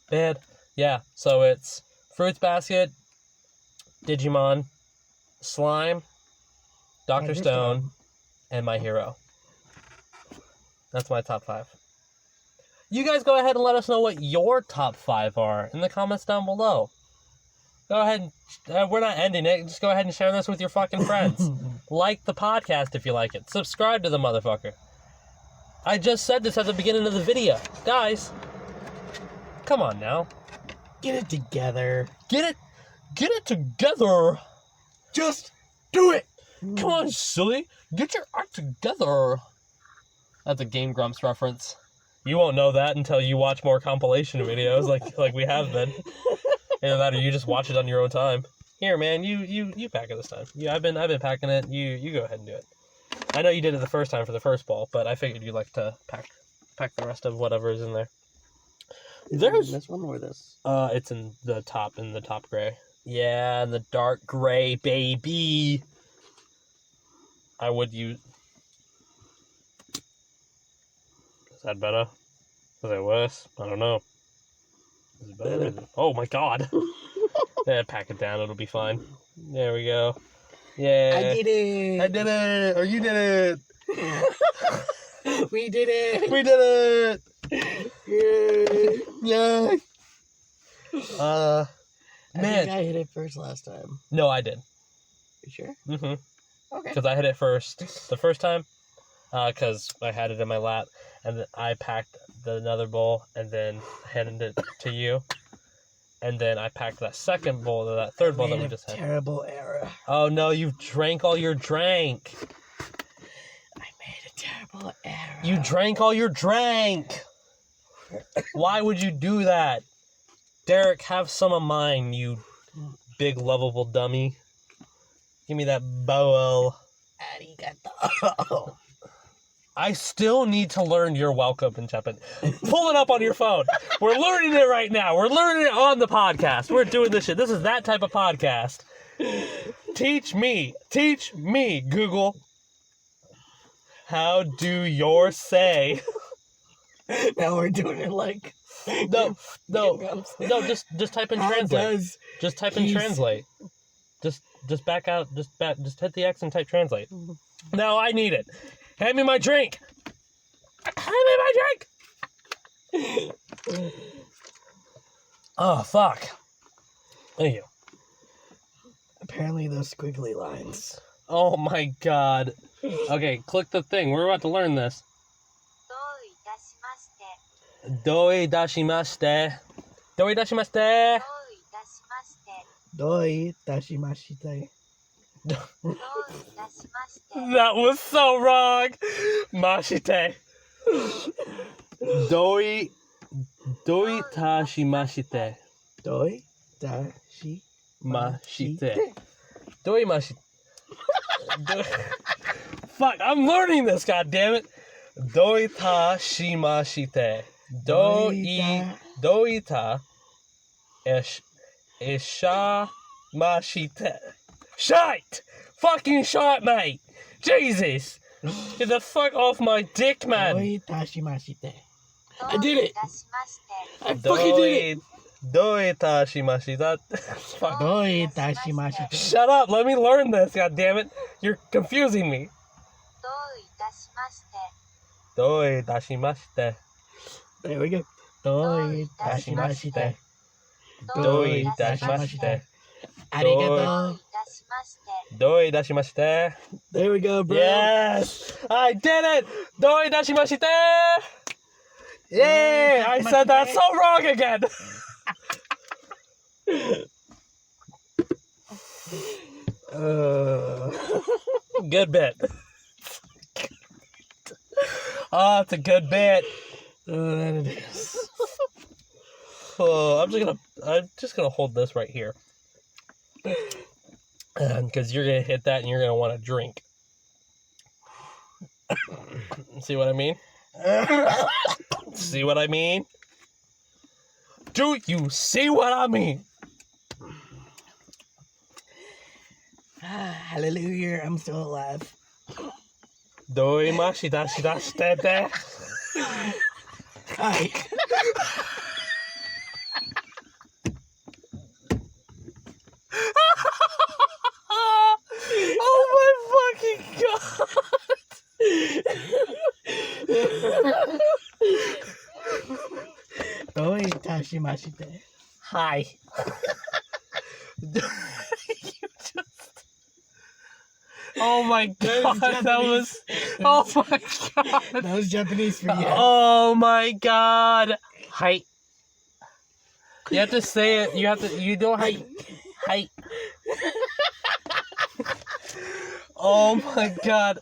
Bad. Yeah, so it's Fruits Basket, Digimon, Slime, Dr. Stone, and My Hero. That's my top 5. You guys go ahead and let us know what your top 5 are in the comments down below. Go ahead and, we're not ending it, just go ahead and share this with your fucking friends. Like the podcast if you like it. Subscribe to the motherfucker. I just said this at the beginning of the video. Guys, come on now. Get it together. Get it together. Just do it. Come on, silly. Get your act together. That's a Game Grumps reference. You won't know that until you watch more compilation videos like we have been. Either that or you just watch it on your own time. Here, man, you pack it this time. I've been packing it. You go ahead and do it. I know you did it the first time for the first ball, but I figured you'd like to pack the rest of whatever is in there. There's this one or this? It's in the top gray. Yeah, in the dark gray, baby. I would use. Is that better? Is it worse? I don't know. Is it better? Oh my god. Yeah, pack it down. It'll be fine. There we go. Yeah. I did it. I did it. Or you did it. We did it. We did it. Yay. I Man. think I hit it first last time. No, I did. You sure? Mm-hmm. Okay. Because I hit it first the first time. Because I had it in my lap. And then I packed another bowl and then handed it to you. And then I packed that second bowl, that third bowl that we just had. Terrible error. Oh no, you've drank all your drank. I made a terrible error. You drank all your drank. Why would you do that? Derrick, have some of mine, you big lovable dummy. Give me that bowl. Arigato. I still need to learn your welcome in Japanese. Pull it up on your phone. We're learning it right now. We're learning it on the podcast. We're doing this shit. This is that type of podcast. Teach me, Google. How do your say? Now we're doing it like... No, just type in translate. Just type in translate. Just back out, just hit the X and type translate. No, I need it. Hand me my drink. Hand me my drink. Oh, fuck. Thank you. Apparently those squiggly lines. Oh my god. Okay, click the thing. We're about to learn this. Doi dashimashite. Doi dashimashite. Doi tashimashite. That was so wrong. Mashite. Doi tashimashite. Doi tashi. Mashite. Doi mashite. Fuck, I'm learning this, goddammit. Doi tashimashite. Doi ta. Isha mashite. Shite! Fucking shite, mate! Jesus! Get the fuck off my dick, man! Doi tashimashite. I did it! I fucking did it! Doi tashimashite. Fuck. Doi tashimashite. Shut up! Let me learn this, goddammit! You're confusing me. Doi tashimashite. There we go. Doi tashimashite. Doi tashimashite. Arigato. Doi dashimashite. There we go, bro. Yes! I did it! Doi dashimashite! Yay! I said that so wrong again! Good bit. Oh, it's a good bit. That it is. Oh, I'm just gonna hold this right here. Because you're gonna hit that and you're gonna want to drink. See what I mean? See what I mean? Do you see what I mean? Hallelujah, I'm still alive. Doi mashi dashi dashite. Hi. Oh my fucking god! Doi tashimashite. Hi. Oh my god, that was. Oh my god. That was Japanese for you. Oh my god. Hi. You have to say it. You don't have. Hi. Oh my god.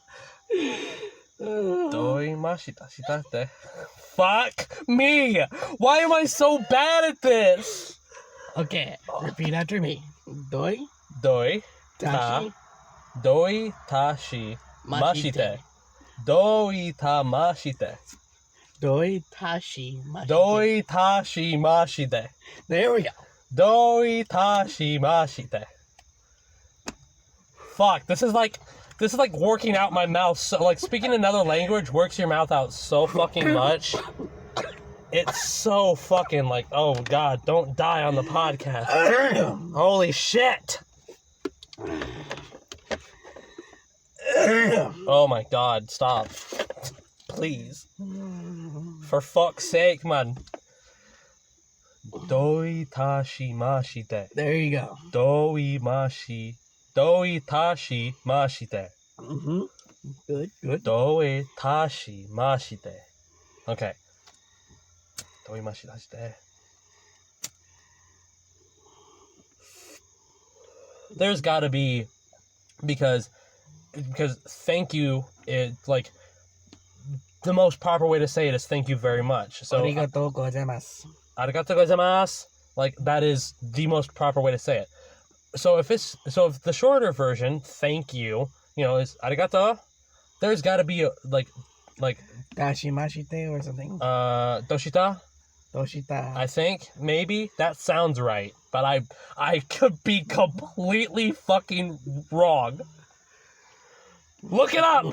Doi mashita shitate. Fuck me. Why am I so bad at this? Okay, repeat after me. Doi Doi tashi Doi tashi mashite. Doi ta mashite. Doi tashi mashite. Doi tashi mashite. There we go. Doi tashi mashite. Fuck, this is like working out my mouth. So, like, speaking another language works your mouth out so fucking much. It's so fucking like, oh god, don't die on the podcast. Holy shit. Oh my god, stop. Please. For fuck's sake, man. Doi tashi mashite. There you go. Doi tashi mashite. Mm-hmm. Good, good. Doi tashi mashite. Okay. Doi mashi dashite. There's gotta be, because thank you is like the most proper way to say it is thank you very much. So Arigatou gozaimasu. arigatou gozaimasu. Like, that is the most proper way to say it. So if the shorter version, thank you, is arigato, there's got to be a, like Dashimashite or something. doshita. Doshita. I think maybe that sounds right, but I could be completely fucking wrong. Look it up.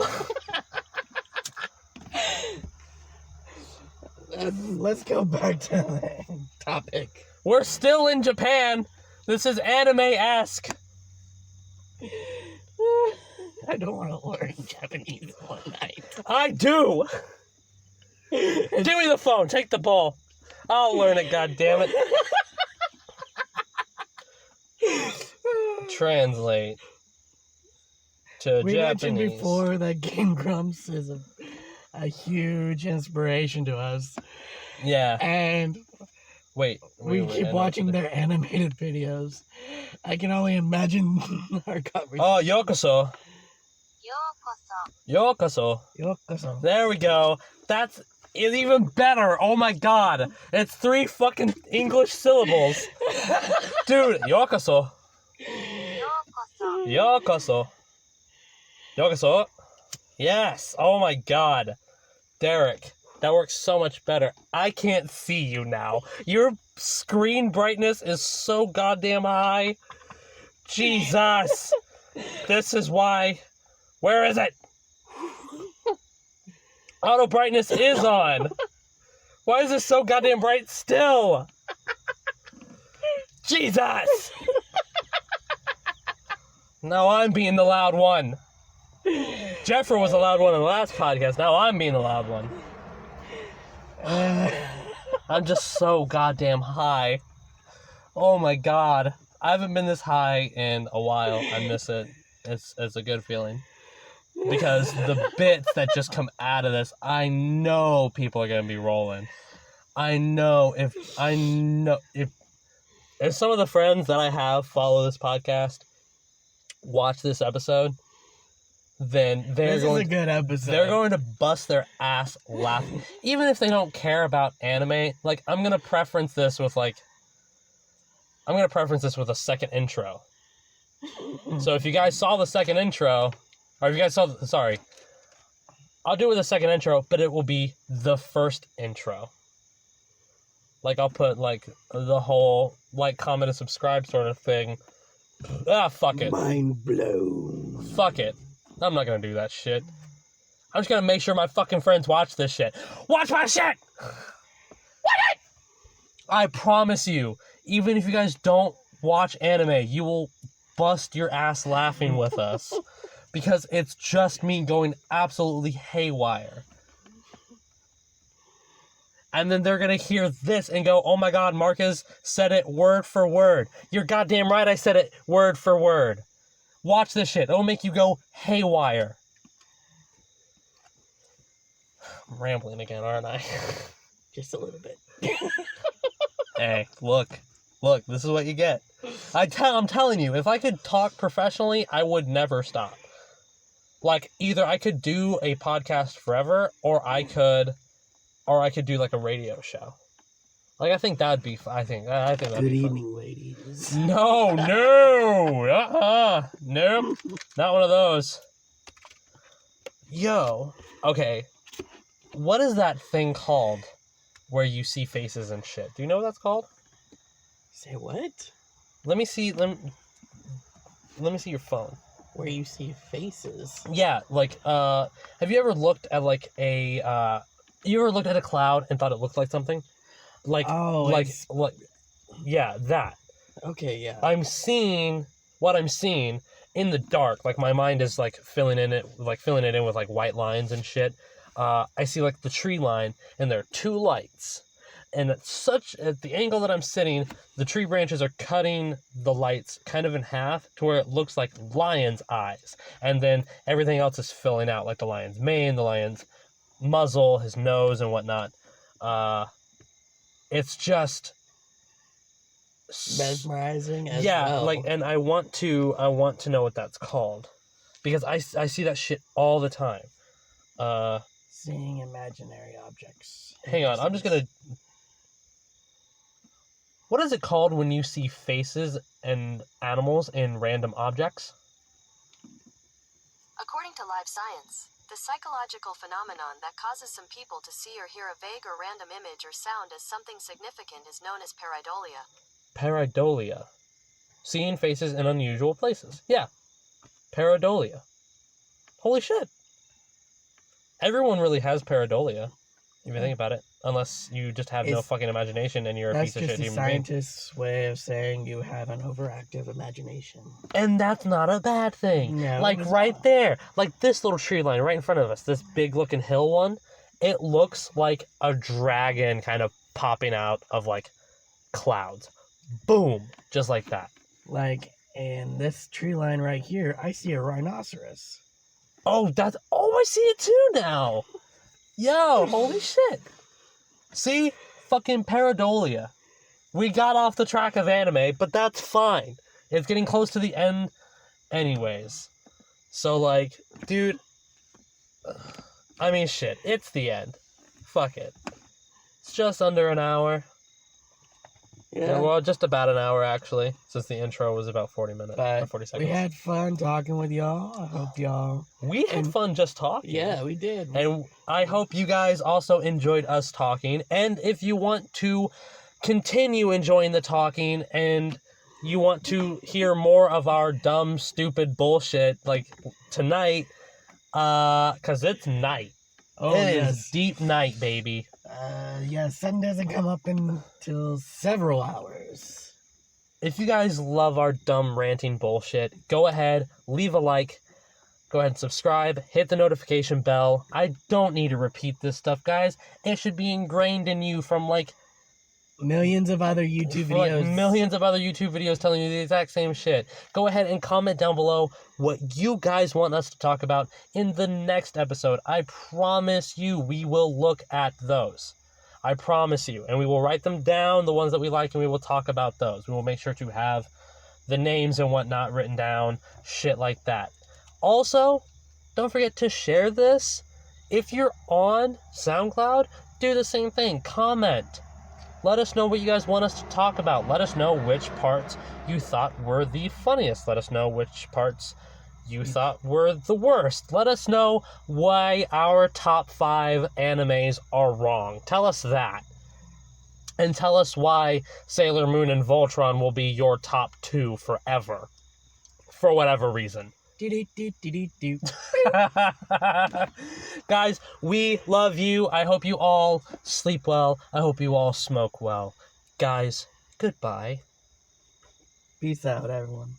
Let's go back to the topic. We're still in Japan. This is anime-esque. I don't want to learn Japanese one night. I do. Give me the phone. Take the ball. I'll learn it, goddammit. Translate to We Japanese. mentioned before that Game Grumps is a huge inspiration to us. Yeah. And Wait. We keep watching their animated videos. I can only imagine our conversation. Oh, yokoso. Yokoso. Yokoso. There we go. That's even better. Oh my god. It's 3 fucking English syllables. Dude, yokoso. Yokoso. Yokoso. Yes. Oh my god. Derrick, that works so much better. I can't see you now. Your screen brightness is so goddamn high. Jesus. This is why. Where is it? Auto brightness is on. Why is this so goddamn bright still? Jesus! Now I'm being the loud one. Jeffrey was the loud one in the last podcast. Now I'm being the loud one. I'm just so goddamn high. Oh my god. I haven't been this high in a while. I miss it. It's a good feeling. Because the bits that just come out of this, I know people are gonna be rolling. I know if some of the friends that I have follow this podcast watch this episode, then This is a good episode. they're going to bust their ass laughing. Even if they don't care about anime, like I'm gonna preference this with a second intro. So if you guys saw the second intro, or if you guys sorry, I'll do it with a second intro, but it will be the first intro. Like I'll put like the whole like, comment, and subscribe sort of thing. Ah, fuck it. Mind blown. Fuck it. I'm not gonna do that shit. I'm just gonna make sure my fucking friends watch this shit. Watch my shit! Watch it! I promise you, even if you guys don't watch anime, you will bust your ass laughing with us. Because it's just me going absolutely haywire. And then they're gonna hear this and go, oh my god, Marcus said it word for word. You're goddamn right, I said it word for word. Watch this shit. It'll make you go haywire. I'm rambling again, aren't I? Just a little bit. Hey, look, this is what you get. I'm telling you, if I could talk professionally, I would never stop. Like, either I could do a podcast forever, or I could do like a radio show. Like, I think that'd be. I think that'd Good be fun. evening, ladies. No, nope, not one of those. Yo, okay, what is that thing called where you see faces and shit? Do you know what that's called? Say what? Let me see. Let me see your phone. Where you see faces. Yeah, like, have you ever looked at like you ever looked at a cloud and thought it looked like something? Like, yeah, that. Okay, yeah. What I'm seeing in the dark. Like, my mind is like filling it in with like white lines and shit. I see like the tree line, and there are 2 lights. And at the angle that I'm sitting, the tree branches are cutting the lights kind of in half to where it looks like lion's eyes. And then everything else is filling out, like the lion's mane, the lion's muzzle, his nose, and whatnot. It's just mesmerizing as well. Like, and I want to know what that's called. Because I see that shit all the time. Seeing imaginary objects. Hang on, I'm just gonna... What is it called when you see faces and animals in random objects? According to Live Science, the psychological phenomenon that causes some people to see or hear a vague or random image or sound as something significant is known as pareidolia. Pareidolia. Seeing faces in unusual places. Yeah. Pareidolia. Holy shit. Everyone really has pareidolia, if you think about it. Unless you just have no fucking imagination and you're a piece of shit human being. That's just a scientist's way of saying you have an overactive imagination. And that's not a bad thing. No, like, right there. Like, this little tree line right in front of us. This big looking hill one. It looks like a dragon kind of popping out of, like, clouds. Boom. Just like that. Like, in this tree line right here, I see a rhinoceros. Oh, I see it too now. Yo, holy shit. See? Fucking pareidolia. We got off the track of anime, but that's fine. It's getting close to the end anyways. So, like, dude, I mean, shit, it's the end. Fuck it. It's just under an hour. Yeah. Well, just about an hour, actually, since the intro was about 40 minutes, or 40 seconds. We had fun talking with y'all. I hope y'all... We had fun just talking. Yeah, we did. And I hope you guys also enjoyed us talking. And if you want to continue enjoying the talking and you want to hear more of our dumb, stupid bullshit, like tonight, because it's night. Oh, It yes. is deep night, baby. Yeah, sun doesn't come up until several hours. If you guys love our dumb ranting bullshit, go ahead, leave a like, go ahead and subscribe, hit the notification bell. I don't need to repeat this stuff, guys. It should be ingrained in you from like Millions of other YouTube like videos. millions of other YouTube videos telling you the exact same shit. Go ahead and comment down below what you guys want us to talk about in the next episode. I promise you we will look at those. I promise you. And we will write them down, the ones that we like, and we will talk about those. We will make sure to have the names and whatnot written down, shit like that. Also, don't forget to share this. If you're on SoundCloud, do the same thing. Comment. Let us know what you guys want us to talk about. Let us know which parts you thought were the funniest. Let us know which parts you thought were the worst. Let us know why our top 5 animes are wrong. Tell us that. And tell us why Sailor Moon and Voltron will be your top 2 forever. For whatever reason. Guys, we love you. I hope you all sleep well. I hope you all smoke well. Guys, goodbye. Peace out, everyone.